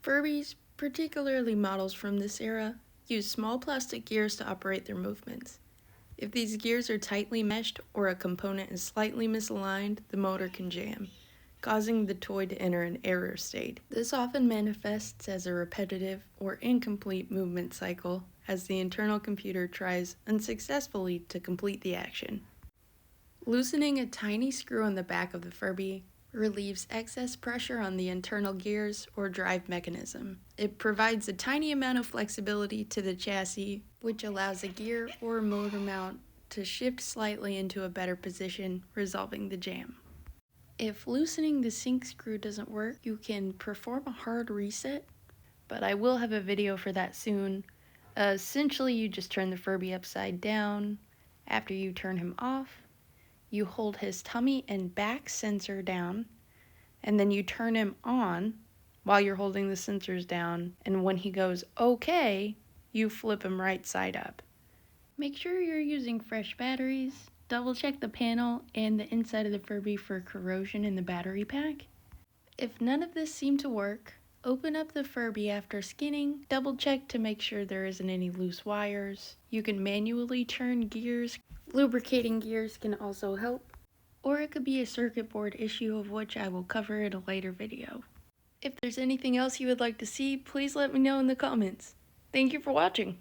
Furbies, particularly models from this era, use small plastic gears to operate their movements. If these gears are tightly meshed or a component is slightly misaligned, the motor can jam, causing the toy to enter an error state. This often manifests as a repetitive or incomplete movement cycle as the internal computer tries unsuccessfully to complete the action. Loosening a tiny screw on the back of the Furby relieves excess pressure on the internal gears or drive mechanism. It provides a tiny amount of flexibility to the chassis, which allows a gear or motor mount to shift slightly into a better position, resolving the jam. If loosening the sync screw doesn't work, you can perform a hard reset, but I will have a video for that soon. Essentially, you just turn the Furby upside down. After you turn him off, you hold his tummy and back sensor down, and then you turn him on while you're holding the sensors down, and when he goes okay, you flip him right side up. Make sure you're using fresh batteries. Double check the panel and the inside of the Furby for corrosion in the battery pack. If none of this seemed to work, open up the Furby after skinning, double check to make sure there isn't any loose wires. You can manually turn gears. Lubricating gears can also help, or it could be a circuit board issue, of which I will cover in a later video. If there's anything else you would like to see, please let me know in the comments. Thank you for watching.